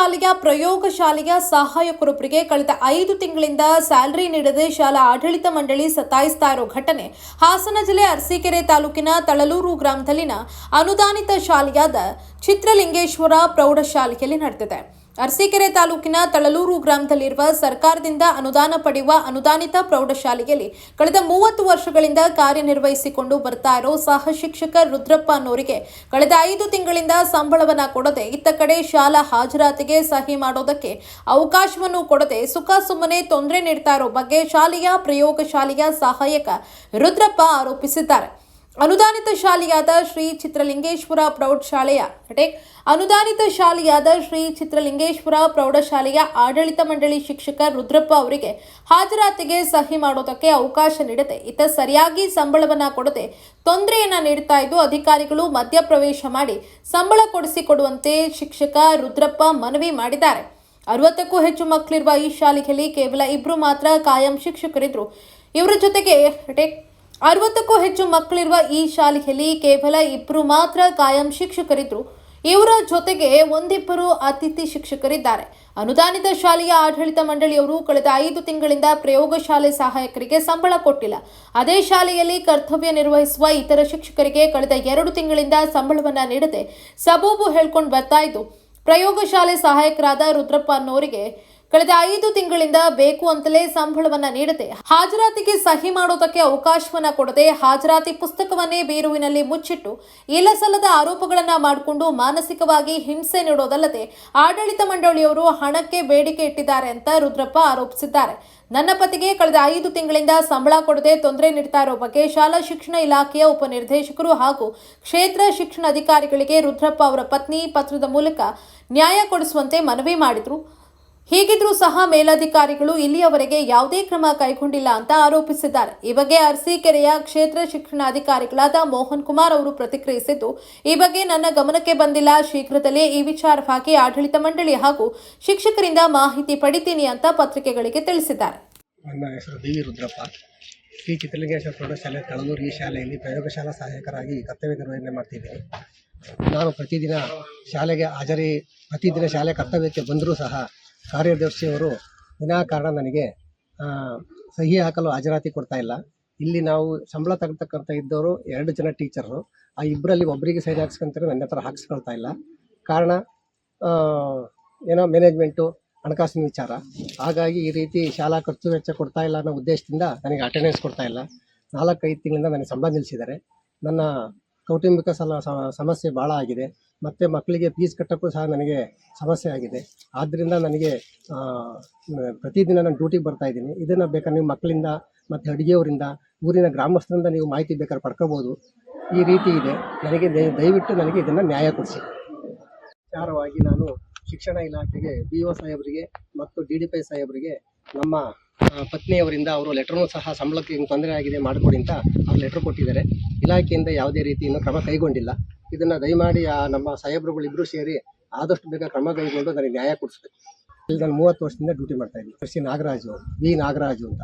ಶಾಲೆಯ ಪ್ರಯೋಗಶಾಲೆಯ ಸಹಾಯಕರೊಬ್ಬರಿಗೆ ಕಳೆದ 5 ತಿಂಗಳಿಂದ ಸ್ಯಾಲರಿ ನೀಡದೆ ಶಾಲಾ ಆಡಳಿತ ಮಂಡಳಿ ಸತಾಯಿಸ್ತಾ ಇರೋ ಘಟನೆ ಹಾಸನ ಜಿಲ್ಲೆ ಅರಸೀಕೆರೆ ತಾಲೂಕಿನ ತಳಲೂರು ಗ್ರಾಮದಲ್ಲಿನ ಅನುದಾನಿತ ಶಾಲೆಯಾದ ಚಿತ್ರಲಿಂಗೇಶ್ವರ ಪ್ರೌಢಶಾಲೆಯಲ್ಲಿ ನಡೆದಿದೆ. ಅರಸೀಕೆರೆ ತಾಲೂಕಿನ ತಳಲೂರು ಗ್ರಾಮದಲ್ಲಿರುವ ಸರ್ಕಾರದಿಂದ ಅನುದಾನ ಪಡೆಯುವ ಅನುದಾನಿತ ಪ್ರೌಢಶಾಲೆಯಲ್ಲಿ ಕಳೆದ 30 ವರ್ಷಗಳಿಂದ ಕಾರ್ಯನಿರ್ವಹಿಸಿಕೊಂಡು ಬರ್ತಾ ಇರೋ ಸಹ ಶಿಕ್ಷಕ ರುದ್ರಪ್ಪ ಅನ್ನೋರಿಗೆ ಕಳೆದ 5 ತಿಂಗಳಿಂದ ಸಂಬಳವನ್ನ ಕೊಡದೆ ಇತ್ತ ಕಡೆ ಶಾಲಾ ಹಾಜರಾತಿಗೆ ಸಹಿ ಮಾಡೋದಕ್ಕೆ ಅವಕಾಶವನ್ನು ಕೊಡದೆ ಸುಮ್ಮನೆ ತೊಂದರೆ ನೀಡ್ತಾ ಇರೋ ಬಗ್ಗೆ ಶಾಲೆಯ ಪ್ರಯೋಗಶಾಲೆಯ ಸಹಾಯಕ ರುದ್ರಪ್ಪ ಆರೋಪಿಸಿದ್ದಾರೆ. ಅನುದಾನಿತ ಶಾಲೆಯಾದ ಶ್ರೀ ಚಿತ್ರಲಿಂಗೇಶ್ವರ ಪ್ರೌಢಶಾಲೆಯ ಆಡಳಿತ ಮಂಡಳಿ ಶಿಕ್ಷಕ ರುದ್ರಪ್ಪ ಅವರಿಗೆ ಹಾಜರಾತಿಗೆ ಸಹಿ ಮಾಡೋದಕ್ಕೆ ಅವಕಾಶ ನೀಡದೆ ಇತ್ತ ಸರಿಯಾಗಿ ಸಂಬಳವನ್ನ ಕೊಡದೆ ತೊಂದರೆಯನ್ನ ನೀಡುತ್ತಾ ಇದ್ದು ಅಧಿಕಾರಿಗಳು ಮಧ್ಯಪ್ರವೇಶ ಮಾಡಿ ಸಂಬಳ ಕೊಡಿಸಿಕೊಡುವಂತೆ ಶಿಕ್ಷಕ ರುದ್ರಪ್ಪ ಮನವಿ ಮಾಡಿದ್ದಾರೆ. 60ಕ್ಕೂ ಹೆಚ್ಚು ಮಕ್ಕಳಿರುವ ಈ ಶಾಲೆಯಲ್ಲಿ ಕೇವಲ 2 ಮಾತ್ರ ಕಾಯಂ ಶಿಕ್ಷಕರಿದ್ರು. ಇವರ ಜೊತೆಗೆ 60ಕ್ಕೂ ಹೆಚ್ಚು ಮಕ್ಕಳಿರುವ ಈ ಶಾಲೆಯಲ್ಲಿ ಕೇವಲ 2 ಮಾತ್ರ ಕಾಯಂ ಶಿಕ್ಷಕರಿದ್ರು. ಇವರ ಜೊತೆಗೆ 1-2 ಅತಿಥಿ ಶಿಕ್ಷಕರಿದ್ದಾರೆ. ಅನುದಾನಿತ ಶಾಲೆಯ ಆಡಳಿತ ಮಂಡಳಿಯವರು ಕಳೆದ 5 ತಿಂಗಳಿಂದ ಪ್ರಯೋಗಶಾಲೆ ಸಹಾಯಕರಿಗೆ ಸಂಬಳ ಕೊಟ್ಟಿಲ್ಲ. ಅದೇ ಶಾಲೆಯಲ್ಲಿ ಕರ್ತವ್ಯ ನಿರ್ವಹಿಸುವ ಇತರ ಶಿಕ್ಷಕರಿಗೆ ಕಳೆದ 2 ತಿಂಗಳಿಂದ ಸಂಬಳವನ್ನ ನೀಡದೆ ಸಬೂಬು ಹೇಳ್ಕೊಂಡು ಬರ್ತಾ ಇದ್ದು ಪ್ರಯೋಗಶಾಲೆ ಸಹಾಯಕರಾದ ರುದ್ರಪ್ಪ ಅನ್ನೋರಿಗೆ ಕಳೆದ 5 ತಿಂಗಳಿಂದ ಬೇಕು ಅಂತಲೇ ಸಂಬಳವನ್ನ ನೀಡದೆ ಹಾಜರಾತಿಗೆ ಸಹಿ ಮಾಡೋದಕ್ಕೆ ಅವಕಾಶವನ್ನ ಕೊಡದೆ ಹಾಜರಾತಿ ಪುಸ್ತಕವನ್ನೇ ಬೀರುವಿನಲ್ಲಿ ಮುಚ್ಚಿಟ್ಟು ಇಲ್ಲಸಲ್ಲದ ಆರೋಪಗಳನ್ನ ಮಾಡಿಕೊಂಡು ಮಾನಸಿಕವಾಗಿ ಹಿಂಸೆ ನೀಡೋದಲ್ಲದೆ ಆಡಳಿತ ಮಂಡಳಿಯವರು ಹಣಕ್ಕೆ ಬೇಡಿಕೆ ಇಟ್ಟಿದ್ದಾರೆ ಅಂತ ರುದ್ರಪ್ಪ ಆರೋಪಿಸಿದ್ದಾರೆ. ನನ್ನ ಪತಿಗೆ ಕಳೆದ 5 ತಿಂಗಳಿಂದ ಸಂಬಳ ಕೊಡದೆ ತೊಂದರೆ ನೀಡ್ತಾ ಇರೋ ಬಗ್ಗೆ ಶಾಲಾ ಶಿಕ್ಷಣ ಇಲಾಖೆಯ ಉಪನಿರ್ದೇಶಕರು ಹಾಗೂ ಕ್ಷೇತ್ರ ಶಿಕ್ಷಣಾಧಿಕಾರಿಗಳಿಗೆ ರುದ್ರಪ್ಪ ಅವರ ಪತ್ನಿ ಪತ್ರದ ಮೂಲಕ ನ್ಯಾಯ ಕೊಡಿಸುವಂತೆ ಮನವಿ ಮಾಡಿದ್ರು. ಹೀಗಿದ್ರೂ ಸಹ ಮೇಲಧಿಕಾರಿಗಳು ಇಲ್ಲಿಯವರೆಗೆ ಯಾವುದೇ ಕ್ರಮ ಕೈಗೊಂಡಿಲ್ಲ ಅಂತ ಆರೋಪಿಸಿದ್ದಾರೆ. ಈ ಬಗ್ಗೆ ಅರಸೀಕೆರೆಯ ಕ್ಷೇತ್ರ ಶಿಕ್ಷಣಾಧಿಕಾರಿಗಳಾದ ಮೋಹನ್ ಕುಮಾರ್ ಅವರು ಪ್ರತಿಕ್ರಿಯಿಸಿದ್ದು, ಈ ಬಗ್ಗೆ ನನ್ನ ಗಮನಕ್ಕೆ ಬಂದಿಲ್ಲ. ಶೀಘ್ರದಲ್ಲೇ ಈ ವಿಚಾರವಾಗಿ ಆಡಳಿತ ಮಂಡಳಿ ಹಾಗೂ ಶಿಕ್ಷಕರಿಂದ ಮಾಹಿತಿ ಪಡಿತೀನಿ ಅಂತ ಪತ್ರಿಕೆಗಳಿಗೆ ತಿಳಿಸಿದ್ದಾರೆ. ನನ್ನ ಹೆಸರು ಡಿ ವಿ ರುದ್ರಪ್ಪ. ಶ್ರೀ ಚಿತ್ರಲಿಂಗೇಶ್ವರ ಪ್ರೌಢಶಾಲೆ ತಳಲೂರು ಈ ಶಾಲೆಯಲ್ಲಿ ಪ್ರಯೋಗಶಾಲಾ ಸಹಾಯಕರಾಗಿ ಕರ್ತವ್ಯ ನಿರ್ವಹಣೆ ಮಾಡ್ತಿದ್ದೀನಿ. ನಾನು ಪ್ರತಿದಿನ ಶಾಲೆ ಕರ್ತವ್ಯಕ್ಕೆ ಬಂದರೂ ಸಹ ಕಾರ್ಯದರ್ಶಿಯವರು ವಿನಾಕಾರಣ ನನಗೆ ಸಹಿ ಹಾಕಲು ಹಾಜರಾತಿ ಕೊಡ್ತಾ ಇಲ್ಲ. ಇಲ್ಲಿ ನಾವು ಸಂಬಳ ತಗೊಳ್ತಕ್ಕಂಥ ಇದ್ದವರು 2 ಜನ ಟೀಚರು, ಆ 2ರಲ್ಲಿ ಒಬ್ಬರಿಗೆ ಸಹಿ ಹಾಕ್ಸ್ಕೊಂತಾರೆ, ನನ್ನ ಹತ್ರ ಹಾಕ್ಸ್ಕೊಳ್ತಾ ಇಲ್ಲ. ಕಾರಣ ಏನೋ ಮ್ಯಾನೇಜ್ಮೆಂಟು ಹಣಕಾಸಿನ ವಿಚಾರ. ಹಾಗಾಗಿ ಈ ರೀತಿ ಶಾಲಾ ಖರ್ಚು ವೆಚ್ಚ ಕೊಡ್ತಾ ಇಲ್ಲ ಅನ್ನೋ ಉದ್ದೇಶದಿಂದ ನನಗೆ ಅಟೆಂಡೆನ್ಸ್ ಕೊಡ್ತಾ ಇಲ್ಲ. 4-5 ತಿಂಗಳಿಂದ ನನಗೆ ಸಂಬಳ ನಿಲ್ಲಿಸಿದ್ದಾರೆ. ನನ್ನ ಕೌಟುಂಬಿಕ ಸಮಸ್ಯೆ ಭಾಳ ಆಗಿದೆ. ಮತ್ತು ಮಕ್ಕಳಿಗೆ ಫೀಸ್ ಕಟ್ಟೋಕ್ಕೂ ಸಹ ನನಗೆ ಸಮಸ್ಯೆ ಆಗಿದೆ. ಆದ್ದರಿಂದ ನನಗೆ ಪ್ರತಿದಿನ ನಾನು ಡ್ಯೂಟಿಗೆ ಬರ್ತಾಯಿದ್ದೀನಿ. ಇದನ್ನು ಬೇಕಾದ್ರೆ ನೀವು ಮಕ್ಕಳಿಂದ ಮತ್ತು ಅಡುಗೆಯವರಿಂದ ಊರಿನ ಗ್ರಾಮಸ್ಥರಿಂದ ನೀವು ಮಾಹಿತಿ ಬೇಕಾದ್ರೆ ಪಡ್ಕೋಬೋದು. ಈ ರೀತಿ ಇದೆ. ನನಗೆ ದಯವಿಟ್ಟು ನನಗೆ ಇದನ್ನು ನ್ಯಾಯ ಕೊಡಿಸಿ. ವಿಚಾರವಾಗಿ ನಾನು ಶಿಕ್ಷಣ ಇಲಾಖೆಗೆ BO ಸಾಹೇಬರಿಗೆ ಮತ್ತು DDPI ಸಾಹೇಬರಿಗೆ ನಮ್ಮ ಪತ್ನಿಯವರಿಂದ ಅವರು ಲೆಟ್ರನ್ನು ಸಹ ಸಂಬಳಕ್ಕೆ ಹಿಂಗೆ ತೊಂದರೆ ಆಗಿದೆ ಮಾಡಿಕೊಡಿ ಅಂತ ಅವ್ರು ಲೆಟ್ರ್ ಕೊಟ್ಟಿದ್ದಾರೆ. ಇಲಾಖೆಯಿಂದ ಯಾವುದೇ ರೀತಿ ಇನ್ನೂ ಕ್ರಮ ಕೈಗೊಂಡಿಲ್ಲ. ಇದನ್ನು ದಯಮಾಡಿ ನಮ್ಮ ಸಾಹೇಬ್ರುಗಳಿಬ್ಬರು ಸೇರಿ ಆದಷ್ಟು ಬೇಗ ಕ್ರಮ ಕೈಗೊಂಡು ನನಗೆ ನ್ಯಾಯ ಕೊಡಿಸ್ಬೇಕು. ಇಲ್ಲಿ ನಾನು 30 ವರ್ಷದಿಂದ ಡ್ಯೂಟಿ ಮಾಡ್ತಾಯಿದ್ದೀನಿ. ವಿ ನಾಗರಾಜು ಅಂತ.